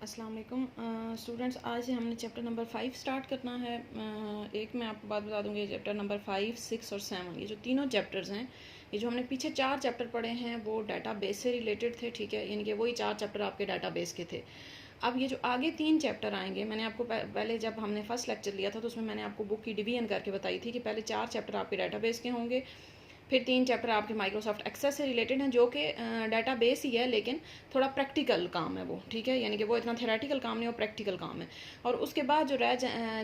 अस्सलाम वालेकुम स्टूडेंट्स, आज से हमने चैप्टर नंबर 5 स्टार्ट करना है। एक मैं आपको बात बता दूंगी, चैप्टर नंबर 5, 6 और 7 ये जो तीनों चैप्टर्स हैं, ये जो हमने पीछे 4 चैप्टर पढ़े हैं वो डाटाबेस से रिलेटेड थे, ठीक है। यानी कि वही 4 चैप्टर आपके डाटाबेस के थे। अब ये जो आगे 3 चैप्टर आएंगे, मैंने आपको पहले जब हमने फर्स्ट लेक्चर लिया था तो उसमें मैंने आपको बुक की डिवीजन करके बताई थी कि पहले 4 चैप्टर आपके डाटाबेस के होंगे, फिर 3 चैप्टर आपके माइक्रोसॉफ्ट एक्सेस से रिलेटेड हैं, जो कि डाटाबेस ही है लेकिन थोड़ा प्रैक्टिकल काम है वो, ठीक है। यानी कि वो इतना थेरेटिकल काम नहीं, वो प्रैक्टिकल काम है। और उसके बाद जो रह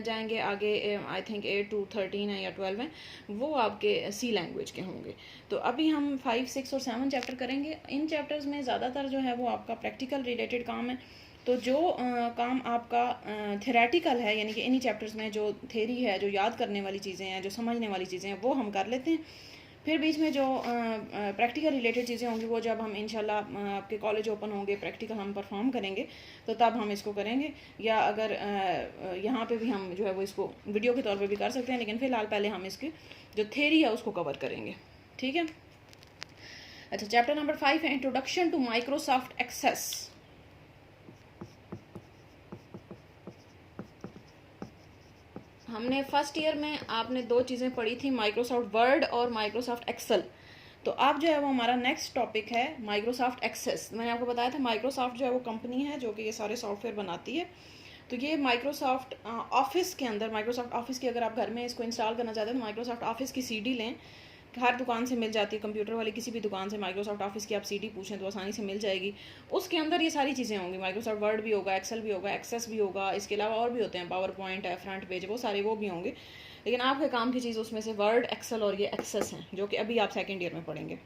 जाएंगे आगे, आई थिंक 8 to 13 है या 12 है, वो आपके सी लैंग्वेज के होंगे। तो अभी हम 5, 6 और 7 चैप्टर करेंगे। इन चैप्टर्स में ज़्यादातर जो है वो आपका प्रैक्टिकल रिलेटेड काम है। तो जो काम आपका थेरेटिकल है, यानी कि इन्हीं चैप्टर्स में जो थेरी है, जो याद करने वाली चीज़ें हैं, जो समझने वाली चीज़ें हैं, वो हम कर लेते हैं। फिर बीच में जो प्रैक्टिकल रिलेटेड चीज़ें होंगी वो जब हम इंशाल्लाह आपके कॉलेज ओपन होंगे, प्रैक्टिकल हम परफॉर्म करेंगे तो तब हम इसको करेंगे। या अगर यहाँ पे भी हम जो है वो इसको वीडियो के तौर पे भी कर सकते हैं, लेकिन फ़िलहाल पहले हम इसकी जो थेरी है उसको कवर करेंगे, ठीक है। अच्छा, चैप्टर नंबर 5 है इंट्रोडक्शन टू माइक्रोसॉफ्ट एक्सेस। हमने फर्स्ट ईयर में आपने 2 चीज़ें पढ़ी थी, माइक्रोसॉफ्ट वर्ड और माइक्रोसॉफ्ट एक्सेल। तो अब जो है वो हमारा नेक्स्ट टॉपिक है माइक्रोसॉफ्ट एक्सेस। मैंने आपको बताया था माइक्रोसॉफ्ट जो है वो कंपनी है जो कि ये सारे सॉफ्टवेयर बनाती है। तो ये माइक्रोसॉफ्ट ऑफिस के अंदर, माइक्रोसॉफ्ट ऑफिस की अगर आप घर में इसको इंस्टॉल करना चाहते हैं तो माइक्रोसॉफ्ट ऑफिस की सीडी लें, हर दुकान से मिल जाती है, कंप्यूटर वाली किसी भी दुकान से माइक्रोसॉफ्ट ऑफिस की आप सीडी पूछें तो आसानी से मिल जाएगी। उसके अंदर ये सारी चीज़ें होंगी, माइक्रोसॉफ्ट वर्ड भी होगा, एक्सेल भी होगा, एक्सेस भी होगा, इसके अलावा और भी होते हैं, पावर पॉइंट है, फ्रंट पेज, वो सारे वो भी होंगे। लेकिन आपके काम की चीज़ उसमें से वर्ड, एक्सेल और ये एक्सेस हैं, जो कि अभी आप सेकेंड ईयर में पढ़ेंगे।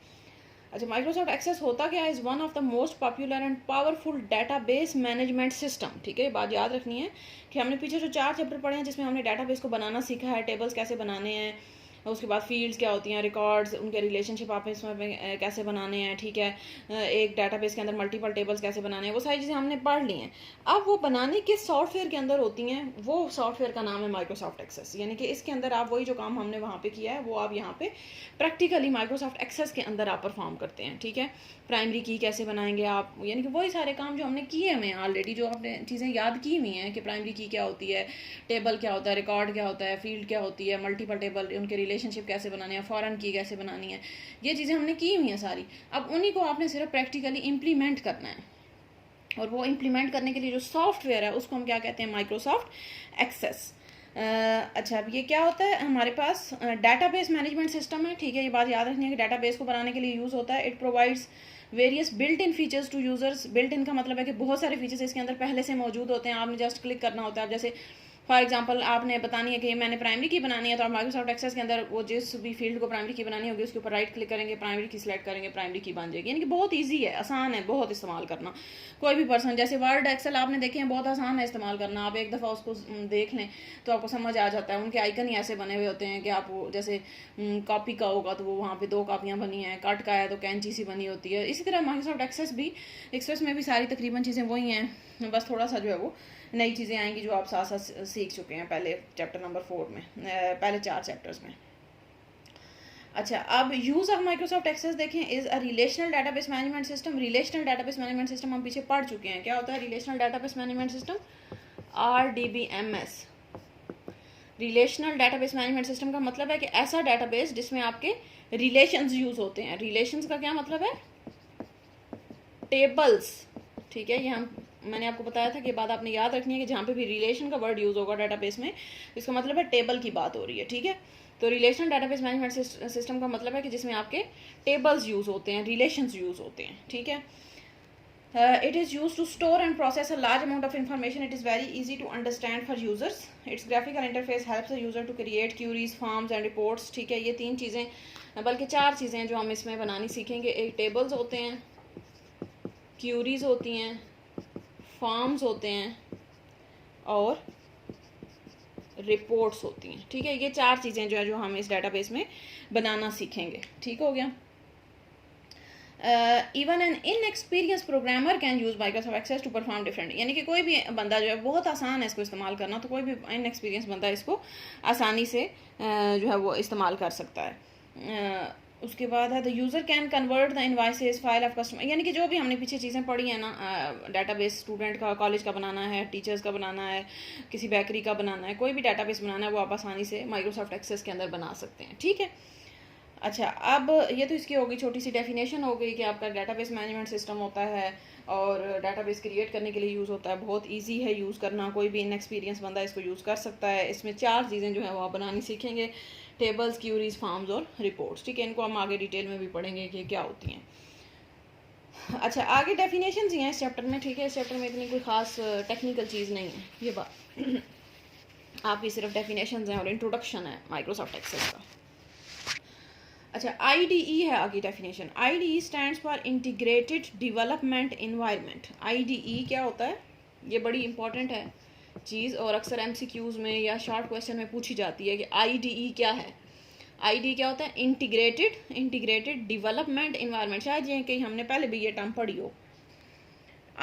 अच्छा, माइक्रोसॉफ्ट एक्सेस होता क्या है? Is one of the most popular and powerful database management system, ठीक है। ये बात याद रखनी है कि हमने पीछे जो 4 चैप्टर पढ़े हैं जिसमें हमने डाटाबेस को बनाना सीखा है, टेबल्स कैसे बनाने हैं, उसके बाद फील्ड्स क्या होती हैं, रिकॉर्ड्स, उनके रिलेशनशिप आप इसमें कैसे बनाने हैं, ठीक है। एक डाटाबेस के अंदर मल्टीपल टेबल्स कैसे बनाने हैं, वो सारी चीज़ें हमने पढ़ ली हैं। अब वो बनाने किस सॉफ्टवेयर के अंदर होती हैं, वो सॉफ्टवेयर का नाम है माइक्रोसॉफ्ट एक्सेस। यानी कि इसके अंदर आप वही जो काम हमने वहाँ पे किया है वो आप यहाँ पे प्रैक्टिकली माइक्रोसॉफ्ट एक्सेस के अंदर आप परफॉर्म करते हैं, ठीक है। प्राइमरी की कैसे बनाएंगे आप, यानी कि वही सारे काम जो हमने किए हैं ऑलरेडी, जो आपने चीज़ें याद की हुई हैं कि प्राइमरी की क्या होती है, टेबल क्या होता है, रिकॉर्ड क्या होता है, फील्ड क्या होती है, मल्टीपल टेबल, उनके रिलेशनशिप कैसे बनाने हैं, फॉरेन की कैसे बनानी है, ये चीज़ें हमने की हुई हैं सारी। अब उन्हीं को आपने सिर्फ प्रैक्टिकली इम्प्लीमेंट करना है, और वो इम्प्लीमेंट करने के लिए जो सॉफ्टवेयर है उसको हम क्या कहते हैं? Microsoft Access. अच्छा, अब ये क्या होता है? हमारे पास डाटाबेस मैनेजमेंट सिस्टम है, ठीक है। ये बात याद रखनी है कि डाटाबेस को बनाने के लिए यूज़ होता है। It provides various built in features to users. Built in का मतलब है कि बहुत सारे फीचर्स इसके अंदर पहले से मौजूद होते हैं, आपने जस्ट क्लिक करना होता है। जैसे फॉर एग्जांपल आपने बतानी है कि मैंने प्राइमरी की बनानी है, तो आप माइक्रोसॉफ्ट एक्सेस के अंदर वो जिस भी फील्ड को प्राइमरी की बनानी होगी उसके ऊपर राइट क्लिक करेंगे, प्राइमरी की सिलेक्ट करेंगे, प्राइमरी की बन जाएगी। यानी कि बहुत ईजी है, आसान है बहुत इस्तेमाल करना। कोई भी पर्सन, जैसे वर्ड एक्सेल आपने देखे हैं, बहुत आसान है इस्तेमाल करना। आप एक दफ़ा उसको देख लें तो आपको समझ आ जाता है। उनके आइकन ही ऐसे बने हुए होते हैं कि आप जैसे कॉपी का होगा तो वो वहाँ पे 2 कॉपियाँ बनी हैं, कट का है तो कैंची सी बनी होती है। इसी तरह माइक्रोसॉफ्ट एक्सेस में भी सारी तकरीबन चीज़ें वही हैं, बस थोड़ा सा जो है वो नई चीज़ें आएंगी जो आप साथ साथ सीख चुके हैं पहले चैप्टर नंबर 4 में, पहले 4 चैप्टर्स में। अच्छा, अब यूज़ ऑफ माइक्रोसॉफ्ट एक्सेस देखें, is a relational database management system. Relational database management system हम पीछे पढ़ चुके हैं। क्या होता है relational database management system? RDBMS। Relational database management system का मतलब है कि ऐसा डाटाबेस जिसमें आपके रिलेशंस यूज़ होते हैं। रिलेशंस का क्या मतलब है? टेबल्स, ठीक है। ये मैंने आपको बताया था कि ये बात आपने याद रखनी है कि जहाँ पे भी रिलेशन का वर्ड यूज़ होगा डाटाबेस में, इसका मतलब है टेबल की बात हो रही है, ठीक है। तो रिलेशनल डाटाबेस मैनेजमेंट सिस्टम का मतलब है कि जिसमें आपके टेबल्स यूज़ होते हैं, रिलेशंस यूज़ होते हैं, ठीक है। It is used to store and process a large amount of information. It is very easy to understand for users. Its graphical interface helps the user to create queries, forms and reports. ठीक है, ये 3 चीज़ें, बल्कि 4 चीज़ें जो हम इसमें बनानी सीखेंगे। एक टेबल्स होते हैं, क्यूरीज होती हैं, फॉर्म्स होते हैं और रिपोर्ट्स होती हैं, ठीक है। ये 4 चीज़ें जो है जो हम इस डाटाबेस में बनाना सीखेंगे, ठीक हो गया। Even an inexperience programmer can use Microsoft Access to perform different. यानी कि कोई भी बंदा जो है, बहुत आसान है इसको इस्तेमाल करना, तो कोई भी इनएक्सपीरियंस बंदा इसको आसानी से जो है वो इस्तेमाल कर सकता है। उसके बाद है the user can convert the invoices file of customer, यानी कि जो भी हमने पीछे चीज़ें पढ़ी हैं ना, डाटाबेस स्टूडेंट का कॉलेज का बनाना है, टीचर्स का बनाना है, किसी बेकरी का बनाना है, कोई भी डाटाबेस बनाना है वो आप आसानी से माइक्रोसॉफ्ट एक्सेस के अंदर बना सकते हैं। ठीक है, अच्छा, अब ये तो इसकी होगी छोटी सी डेफिनेशन हो गई कि आपका डाटाबेस मैनेजमेंट सिस्टम होता है और डाटाबेस क्रिएट करने के लिए यूज़ होता है, बहुत इजी है यूज़ करना, कोई भी इनएक्सपीरियंस बंदा इसको यूज़ कर सकता है। इसमें 4 चीज़ें जो है वो आप बनानी सीखेंगे, टेबल्स, क्यूरीज, फॉर्म्स और रिपोर्ट्स। ठीक है, इनको हम आगे डिटेल में भी पढ़ेंगे कि क्या होती हैं। अच्छा, आगे डेफिनेशन ही हैं इस चैप्टर में। ठीक है, इस चैप्टर में इतनी कोई ख़ास टेक्निकल चीज़ नहीं है, ये बात आपकी सिर्फ डेफिनेशन हैं और इंट्रोडक्शन है माइक्रोसॉफ्ट एक्सेस का। अच्छा, IDE है आगे definition. IDE stands for integrated development environment. IDE क्या होता है, ये बड़ी इंपॉर्टेंट है चीज़ और अक्सर MCQs में या शॉर्ट क्वेश्चन में पूछी जाती है कि IDE क्या है। IDE क्या होता है, इंटीग्रेटेड डेवलपमेंट इन्वायरमेंट। शायद ये कहीं हमने पहले भी ये टर्म पढ़ी हो।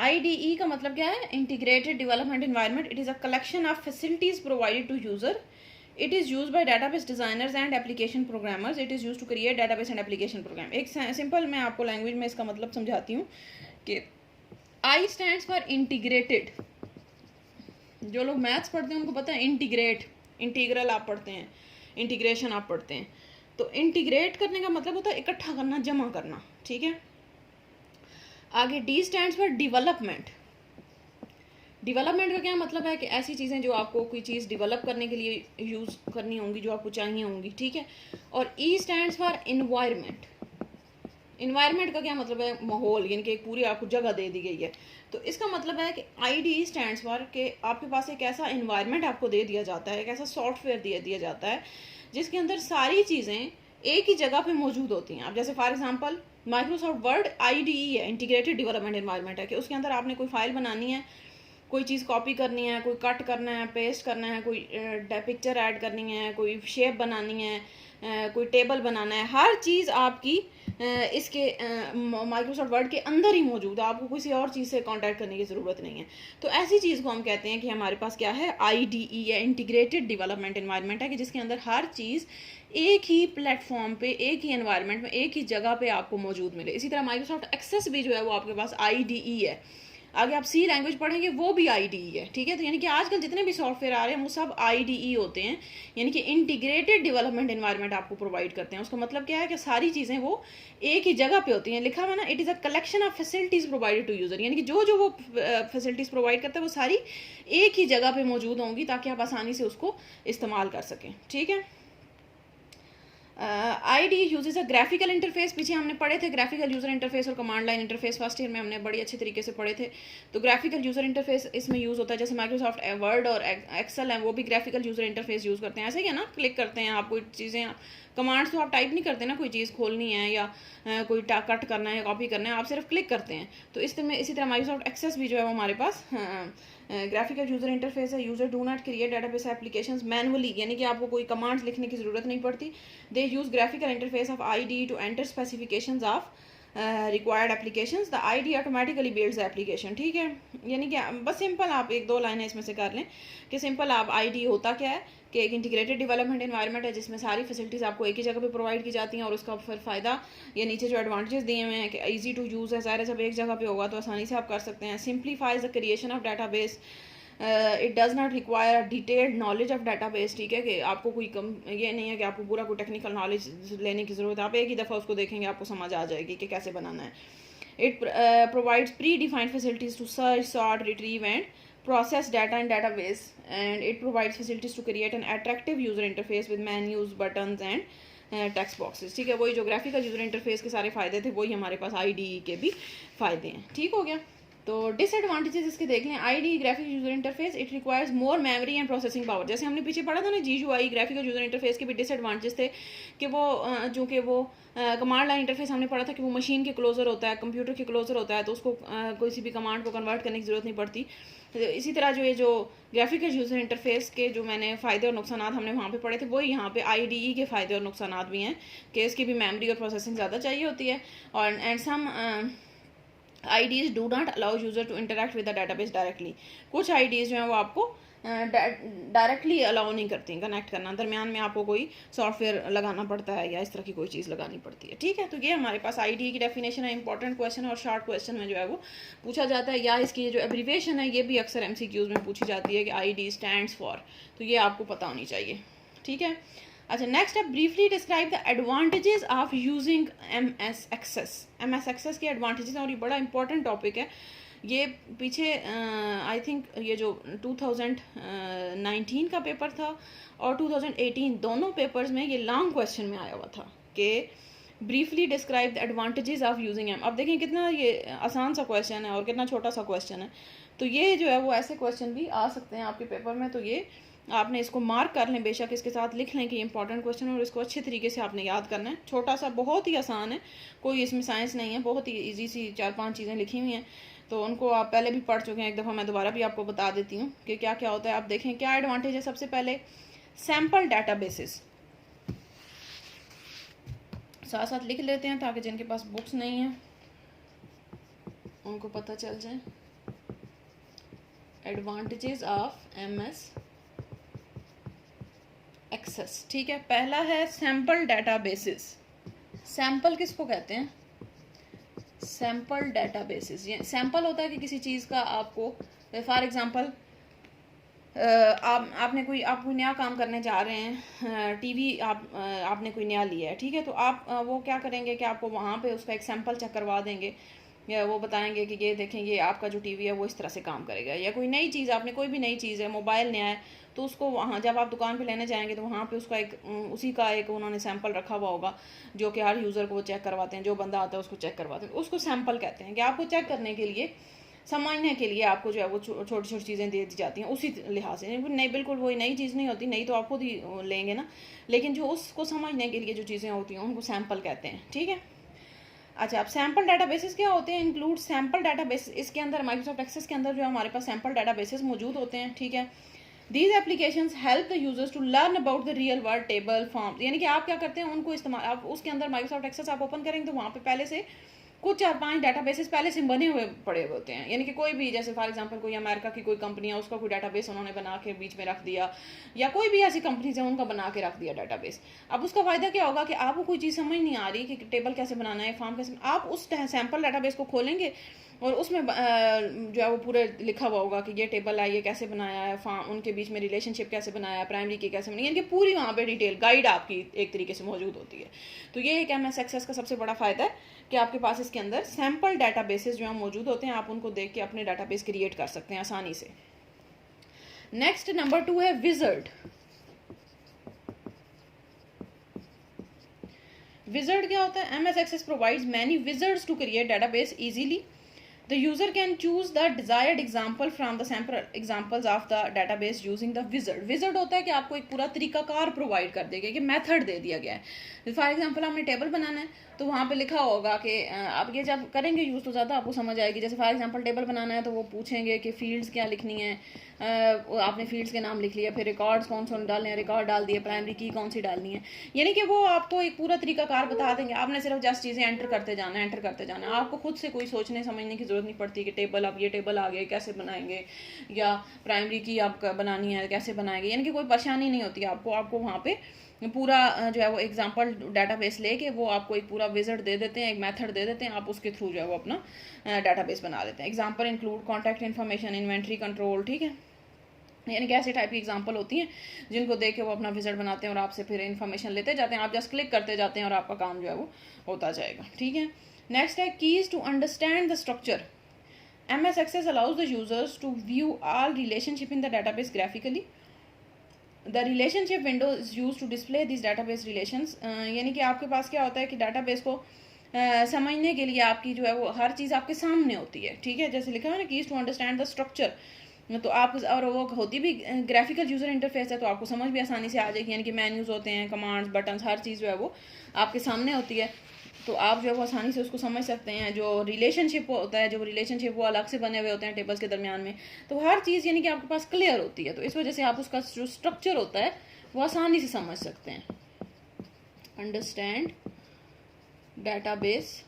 IDE का मतलब क्या है, integrated development environment. It is a collection of facilities provided to user. It is used by database designers and application programmers. It is used to create database and application program. एक simple मैं आपको language में इसका मतलब समझाती हूँ कि I stands for integrated। जो लोग मैथ्स पढ़ते हैं उनको पता है इंटीग्रेट, इंटीग्रल आप पढ़ते हैं, इंटीग्रेशन आप पढ़ते हैं। तो इंटीग्रेट करने का मतलब होता है इकट्ठा करना, जमा करना। ठीक है, आगे D stands for development. Development का क्या मतलब है कि ऐसी चीज़ें जो आपको कोई चीज़ डेवलप करने के लिए यूज़ करनी होंगी, जो आपको चाहिए होंगी। ठीक है, और E stands for environment. Environment का क्या मतलब है, माहौल, यानी कि एक पूरी आपको जगह दे दी गई है। तो इसका मतलब है कि IDE स्टैंड्स फॉर कि आपके पास एक ऐसा इन्वायरमेंट आपको दे दिया जाता है, एक ऐसा सॉफ्टवेयर दे दिया जाता है जिसके अंदर सारी चीज़ें एक ही जगह पे मौजूद होती हैं। अब जैसे for example Microsoft word IDE है, इंटीग्रेटेड डेवलपमेंट इन्वायरमेंट है, कि उसके अंदर आपने कोई फाइल बनानी है, कोई चीज़ कॉपी करनी है, कोई कट करना है, पेस्ट करना है, कोई पिक्चर ऐड करनी है, कोई शेप बनानी है, कोई टेबल बनाना है, हर चीज़ आपकी इसके माइक्रोसॉफ्ट वर्ड के अंदर ही मौजूद है, आपको किसी और चीज़ से कांटेक्ट करने की ज़रूरत नहीं है। तो ऐसी चीज़ को हम कहते हैं कि हमारे पास क्या है, IDE या इंटीग्रेटेड डेवलपमेंट इन्वायरमेंट है, कि जिसके अंदर हर चीज़ एक ही प्लेटफॉर्म पे, एक ही एनवायरनमेंट में, एक ही जगह पे आपको मौजूद मिले। इसी तरह माइक्रोसॉफ्ट एक्सेस भी जो है वो आपके पास IDE है। आगे आप C लैंग्वेज पढ़ेंगे वो भी IDE है। ठीक है, तो यानी कि आजकल जितने भी सॉफ्टवेयर आ रहे हैं वो सब IDE होते हैं, यानी कि इंटीग्रेटेड डेवलपमेंट एनवायरनमेंट आपको प्रोवाइड करते हैं। उसका मतलब क्या है कि सारी चीज़ें वो एक ही जगह पे होती हैं। लिखा हुआ ना, it is a collection of facilities provided to user, यानी कि जो वो फैसिलिटीज़ प्रोवाइड करते हैं वो सारी एक ही जगह पे मौजूद होंगी ताकि आप आसानी से उसको इस्तेमाल कर सकें। ठीक है, IDE uses a graphical interface. पीछे हमने पढ़े थे ग्राफिकल यूज़र इंटरफेस और command line interface, first year में हमने बड़ी अच्छे तरीके से पढ़े थे। तो ग्राफिकल यूज़र इंटरफेस इसमें यूज़ होता है, जैसे माइक्रोसॉफ्ट वर्ड और एक्सेल है वो भी ग्राफिकल यूज़र इंटरफेस यूज़ करते हैं। ऐसे ही है ना, क्लिक करते हैं आप, कोई चीज़ें कमांड्स तो आप टाइप नहीं करते ना, कोई चीज़ खोलनी है या कोई कट करना है या कॉपी करना है, आप सिर्फ क्लिक करते हैं। तो इसी तरह माइक्रोसॉफ्ट एक्सेस भी जो है वो हमारे पास ग्राफिकल यूज़र इंटरफेस है। User do not create database applications manually, यानी कि आपको कोई कमांड्स लिखने की ज़रूरत नहीं पड़ती। They use graphical interface of IDE to enter specifications of required applications. The IDE automatically builds the application. ठीक है, यानी कि बस सिंपल आप एक दो लाइनें इसमें से कर लें कि सिंपल आप IDE होता क्या है कि एक इंटीग्रेटेड डेवलपमेंट एनवायरनमेंट है जिसमें सारी फैसिलिटीज़ आपको एक ही जगह पे प्रोवाइड की जाती हैं और उसका फिर फ़ायदा ये नीचे जो एडवांटेजेस दिए हुए हैं कि ईजी टू यूज़ है, ज़ाहिर है जब एक जगह पे होगा तो आसानी से आप कर सकते हैं। Simplifies the creation of database. It does not require detailed knowledge of database. ठीक है, कि आपको कोई ये नहीं है कि आपको पूरा कोई टेक्निकल नॉलेज लेने की ज़रूरत है, आप एक ही दफ़ा उसको देखेंगे आपको समझ आ जाएगी कि कैसे बनाना है। It provides predefined facilities to search, sort, retrieve and process data in database, and it provides facilities to create an attractive user interface with menus, buttons and text boxes। ठीक है, वही जो ग्राफिकल यूज़र इंटरफेस के सारे फ़ायदे थे वही हमारे पास IDE के भी फ़ायदे हैं। ठीक हो गया, तो डिसएडवांटेजेस इसके देख लें। IDE graphic user interface, it requires more memory and processing power. जैसे हमने पीछे पढ़ा था ना GUI ग्राफिकल यूज़र इंटरफेस के भी डिसएडवांटेज थे कि वो जो कि वो कमांड लाइन इंटरफेस हमने पढ़ा था कि वो मशीन के क्लोजर होता है, कंप्यूटर के क्लोजर होता है, तो उसको किसी भी कमांड को कन्वर्ट करने की ज़रूरत नहीं पड़ती। इसी तरह जो ग्राफिकल यूज़र इंटरफेस के जो मैंने फ़ायदे और नुकसान हमने वहाँ पे पढ़े थे वही यहाँ पे IDE के फ़ायदे और नुकसान भी हैं कि इसकी भी मेमोरी और प्रोसेसिंग ज़्यादा चाहिए होती है और and some IDs do not allow user to interact with the database directly. कुछ IDs जो है वो आपको डायरेक्टली अलाउ नहीं करती कनेक्ट करना, दरमियान में आपको कोई सॉफ्टवेयर लगाना पड़ता है या इस तरह की कोई चीज़ लगानी पड़ती है। ठीक है, तो ये हमारे पास ID की डेफिनेशन है। इंपॉर्टेंट क्वेश्चन और शॉर्ट क्वेश्चन में जो है वो पूछा जाता है, या इसकी जो एब्रीविएशन है ये भी अक्सर MCQs में पूछी जाती है कि ID स्टैंड्स फॉर, तो ये आपको पता होनी चाहिए। ठीक है, अच्छा नेक्स्ट है briefly describe the advantages of using MS Access। MS Access के एडवांटेजेस हैं और ये बड़ा इंपॉर्टेंट टॉपिक है। ये पीछे आई थिंक ये जो 2019 का पेपर था और 2018 दोनों पेपर्स में ये लॉन्ग क्वेश्चन में आया हुआ था कि briefly describe the advantages of using them. अब देखें कितना ये आसान सा क्वेश्चन है और कितना छोटा सा क्वेश्चन है, तो ये जो है वो ऐसे क्वेश्चन भी आ सकते हैं आपके पेपर में। तो ये आपने इसको मार्क कर लें, बेशक इसके साथ लिख लें कि इंपॉर्टेंट क्वेश्चन, और इसको अच्छे तरीके से आपने याद करना है। छोटा सा, बहुत ही आसान है, कोई इसमें साइंस नहीं है, बहुत ही ईजी सी 4-5 चीज़ें लिखी हुई हैं, तो उनको आप पहले भी पढ़ चुके हैं। एक दफ़ा मैं दोबारा भी आपको बता देती हूँ कि क्या क्या होता है। आप देखें क्या एडवांटेज है। सबसे पहले सैम्पल डाटाबेसेस, साथ साथ लिख लेते हैं ताकि जिनके पास बुक्स नहीं है उनको पता चल जाए। Advantages of MS Access। ठीक है, पहला है सैम्पल डाटाबेसेस। सैम्पल किसको कहते हैं? Sample databases. ये सैम्पल होता है कि किसी चीज़ का आपको, फॉर एग्जांपल आपने कोई आप कोई नया काम करने जा रहे हैं, टीवी आपने कोई नया लिया है, ठीक है, तो आप वो क्या करेंगे कि आपको वहाँ पे उसका एक सैंपल चेक करवा देंगे, या वो बताएंगे कि ये देखें ये आपका जो टीवी है वो इस तरह से काम करेगा। या कोई नई चीज़, आपने कोई भी नई चीज़ है, मोबाइल नया है, तो उसको वहाँ जब आप दुकान पे लेने जाएंगे तो वहाँ पे उसका एक उसी का एक उन्होंने सैंपल रखा हुआ होगा जो कि हर यूज़र को वो चेक करवाते हैं, जो बंदा आता है उसको चेक करवाते हैं, उसको सैंपल कहते हैं। कि आपको चेक करने के लिए, समझने के लिए आपको जो है वो छोटी छोटी चीज़ें दे दी जाती हैं उसी लिहाज से। नहीं, बिल्कुल वही नई चीज़ नहीं होती, नहीं तो आप खुद ही लेंगे ना, लेकिन जो उसको समझने के लिए जो चीज़ें होती हैं उनको सैंपल कहते हैं। ठीक है, अच्छा, अब सैम्पल डाटाबेसेस क्या होते हैं? इंक्लूड सैम्पल डाटाबेस, इसके अंदर माइक्रोसॉफ्ट एक्सेस के अंदर जो है हमारे पास सैम्पल डाटाबेसेस मौजूद होते हैं। ठीक है, these applications help the users to learn about the real world table form. यानी कि आप क्या करते हैं, उनको इस्तेमाल, आप उसके अंदर माइक्रोसॉफ्ट एक्सेस आप ओपन करेंगे तो वहाँ पे पहले से कुछ 4-5 डाटाबेसेस पहले से बने हुए पड़े हुए होते हैं। यानी कि कोई भी, जैसे फॉर एग्जांपल कोई अमेरिका की कोई कंपनी है, उसका कोई डाटाबेस उन्होंने बना के बीच में रख दिया, या कोई भी ऐसी कंपनीज है उनका बना के रख दिया डाटाबेस। अब उसका फ़ायदा क्या होगा कि आपको कोई चीज़ समझ नहीं आ रही कि टेबल कैसे बनाना है, फॉर्म कैसे, आप उस सैम्पल डाटाबेस को खोलेंगे और उसमें जो है वो पूरे लिखा हुआ होगा कि ये टेबल है, ये कैसे बनाया है, फॉर्म, उनके बीच में रिलेशनशिप कैसे बनाया है, प्राइमरी की कैसे बनाई, यानी कि पूरी वहाँ पे डिटेल गाइड आपकी एक तरीके से मौजूद होती है। तो ये एक MS Access का सबसे बड़ा फ़ायदा है कि आपके पास इसके अंदर सैम्पल डाटाबेसेस जो है मौजूद होते हैं, आप उनको देख के अपने डाटाबेस क्रिएट कर सकते हैं आसानी से। नेक्स्ट नंबर 2 है विजर्ड। विजर्ड क्या होता है? MS Access provides many wizards to create database easily. The user can choose the desired example from the sample examples of the database using the wizard। wizard होता है कि आपको एक पूरा तरीकाकार प्रोवाइड कर देगा, कि मेथड दे दिया गया है। फॉर एग्जांपल आपने टेबल बनाना है तो वहाँ पे लिखा होगा कि आप ये जब करेंगे यूज़ तो ज़्यादा आपको समझ आएगी। जैसे फॉर एग्जांपल टेबल बनाना है तो वो पूछेंगे कि फील्ड्स क्या लिखनी है, आपने फील्ड्स के नाम लिख लिया, फिर रिकॉर्ड्स कौन से डालने हैं, रिकॉर्ड डाल दिए, प्राइमरी की कौन सी डालनी है, यानी कि वो आपको एक पूरा तरीकाकार बता देंगे। आपने सिर्फ जस्ट चीज़ें एंटर करते जाना है, एंटर करते जाना है, आपको खुद से कोई सोचने समझने की जरूरत नहीं पड़ती कि टेबल, अब ये टेबल आ गए कैसे बनाएंगे, या प्राइमरी की आप बनानी है कैसे बनाएंगे, यानी कि कोई परेशानी नहीं होती आपको। आपको वहाँ पे पूरा जो है वो एग्जाम्पल डाटाबेस लेके वो आपको एक पूरा विजर्ड दे देते हैं, एक मेथड दे देते हैं, आप उसके थ्रू जो है वो अपना डाटाबेस बना देते हैं। Example include contact information, inventory control. ठीक है, यानी कि ऐसे टाइप की एग्जांपल होती हैं जिनको देख के वो अपना विजर्ड बनाते हैं और आपसे फिर इन्फॉर्मेशन लेते जाते हैं। आप जस्ट क्लिक करते जाते हैं और आपका काम जो है वो होता जाएगा। ठीक है, नेक्स्ट है keys to understand the structure. MS Access allows the users to view all relationship in the database graphically. The relationship window is used to display these database relations। यानी कि आपके पास क्या होता है कि डाटाबेस को समझने के लिए आपकी जो है वो हर चीज़ आपके सामने होती है। ठीक है, जैसे लिखा है ना, keys to understand the structure, तो आप, और वो होती भी ग्राफिकल यूज़र इंटरफेस है तो आपको समझ भी आसानी से आ जाएगी। यानी कि मेन्यूज़ होते हैं, कमांड्स, बटन्स, हर चीज़ जो है वो आपके सामने होती है, तो आप जो है वो आसानी से उसको समझ सकते हैं। जो रिलेशनशिप होता है, जो रिलेशनशिप वो अलग से बने हुए होते हैं टेबल्स के दरमियान में, तो हर चीज़ यानी कि आपके पास क्लियर होती है, तो इस वजह से आप उसका जो स्ट्रक्चर होता है वो आसानी से समझ सकते हैं। अंडरस्टैंड डाटाबेस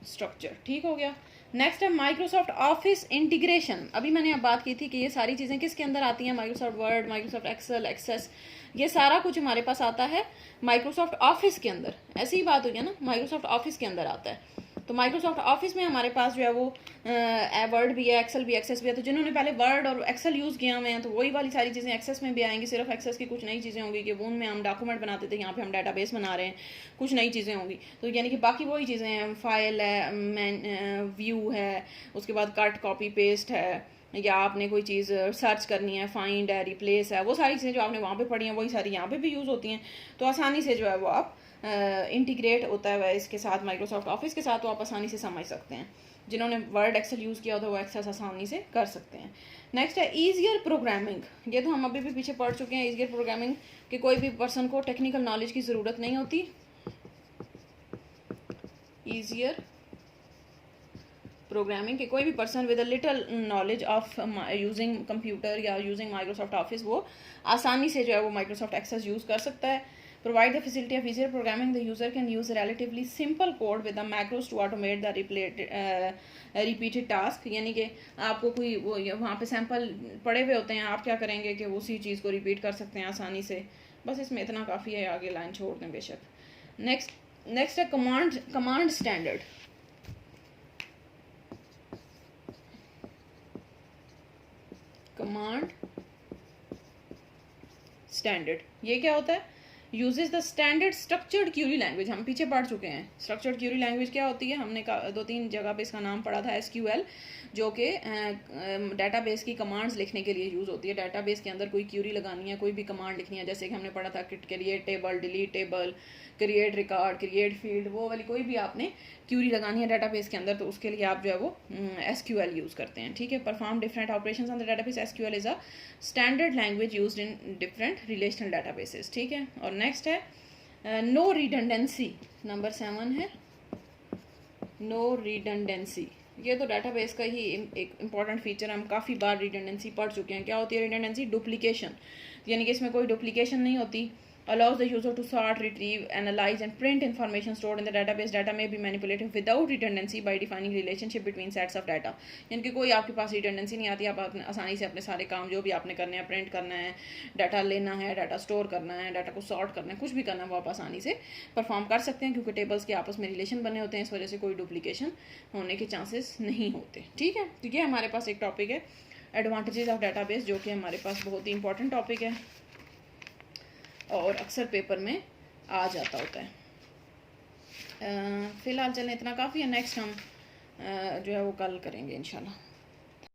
स्ट्रक्चर, ठीक हो गया। नेक्स्ट है माइक्रोसॉफ्ट ऑफिस इंटीग्रेशन। अभी मैंने अब बात की थी कि ये सारी चीज़ें किसके अंदर आती हैं, Microsoft Word, Microsoft Excel, Access, ये सारा कुछ हमारे पास आता है माइक्रोसॉफ्ट ऑफिस के अंदर। ऐसी ही बात हुई है ना, माइक्रोसॉफ्ट ऑफिस के अंदर आता है। तो माइक्रोसॉफ्ट ऑफिस में हमारे पास जो है वो वर्ड भी है, एक्सेल भी, एक्सेस भी है। तो जिन्होंने पहले वर्ड और एक्सेल यूज़ किया हुए हैं तो वही वाली सारी चीज़ें एक्सेस में भी आएंगी। सिर्फ एक्सेस की कुछ नई चीज़ें होंगी कि वो उनमें हम डॉक्यूमेंट बनाते थे, यहाँ पे हम डाटाबेस बना रहे हैं, कुछ नई चीज़ें होंगी। तो यानी कि बाकी वही चीज़ें हैं, फाइल है, व्यू है, उसके बाद कट कॉपी पेस्ट है, या आपने कोई चीज़ सर्च करनी है, फाइंड है, रिप्लेस है, वो सारी चीज़ें जो आपने वहाँ पे पढ़ी हैं वही सारी यहाँ पे भी यूज़ होती हैं। तो आसानी से जो है वो आप इंटीग्रेट होता है वह इसके साथ, माइक्रोसॉफ्ट ऑफिस के साथ, तो आप आसानी से समझ सकते हैं। जिन्होंने वर्ड एक्सेल यूज़ किया होता है वो एक्सेस आसानी से कर सकते हैं। नेक्स्ट है ईजियर प्रोग्रामिंग। ये तो हम अभी भी पीछे पढ़ चुके हैं। ईजियर प्रोग्रामिंग कि कोई भी पर्सन को टेक्निकल नॉलेज की ज़रूरत नहीं होती। ईजियर प्रोग्रामिंग कि कोई भी person with a little knowledge of using computer या यूजिंग माइक्रोसॉफ्ट ऑफिस वो आसानी से जो है वो माइक्रोसॉफ्ट एक्सेस यूज़ कर सकता है। Provide the facility of easier programming. The user can use relatively simple code with the macros to automate the repeated task. यानी कि आपको कोई वो वहाँ पे सैम्पल पड़े हुए होते हैं, आप क्या करेंगे कि उसी चीज़ को रिपीट कर सकते हैं आसानी से। बस इसमें इतना काफ़ी है, आगे लाइन छोड़ दें बेशक। नेक्स्ट है कमांड स्टैंडर्ड। कमांड स्टैंडर्ड ये क्या होता है? Uses the standard structured Curie language. हम पीछे पढ़ चुके हैं स्ट्रक्चर्ड क्यूरी लैंग्वेज क्या होती है। हमने 2-3 जगह पे इसका नाम पढ़ा था, SQL, जो कि डाटाबेस की कमांड्स लिखने के लिए यूज़ होती है। डाटाबेस के अंदर कोई क्यूरी लगानी है, कोई भी कमांड लिखनी है, जैसे कि हमने पढ़ा था create table, delete table, create record, create field, वो वाली कोई भी आपने क्यूरी लगानी है डाटाबेस के अंदर तो उसके लिए आप जो है वो SQL यूज़ करते हैं, ठीक है। Perform different operations on the database. SQL is a standard language used in different relational databases, ठीक है। और नेक्स्ट है नो रिडंडेंसी। नंबर 7 है नो रिडंडेंसी। ये तो डाटाबेस का ही एक इम्पॉर्टेंट फीचर है, हम काफ़ी बार रिडंडेंसी पढ़ चुके हैं। क्या होती है रिडंडेंसी? डुप्लीकेशन, यानी कि इसमें कोई डुप्लीकेशन नहीं होती। allows the user to sort, retrieve, analyze and print information stored in the database. Data may be manipulated without redundancy by defining relationship between sets of data. यानी कि कोई आपके पास रिडंडेंसी नहीं आती, आप आसानी से अपने सारे काम जो भी आपने करने हैं, प्रिंट करना है, डाटा लेना है, डाटा स्टोर करना है, डाटा को सॉर्ट करना है, कुछ भी करना है, वो आप आसानी से परफॉर्म कर सकते हैं क्योंकि टेबल्स के आपस में रिलेशन बने होते हैं। इस वजह से कोई डुप्लीकेशन होने के चांसेस नहीं होते, ठीक है। तो ये हमारे पास एक टॉपिक है एडवांटेजेस ऑफ डाटाबेस, जो कि हमारे पास बहुत ही इंपॉर्टेंट टॉपिक है और अक्सर पेपर में आ जाता होता है। फ़िलहाल चलें, इतना काफ़ी है। नेक्स्ट हम जो है वो कल करेंगे इंशाल्लाह।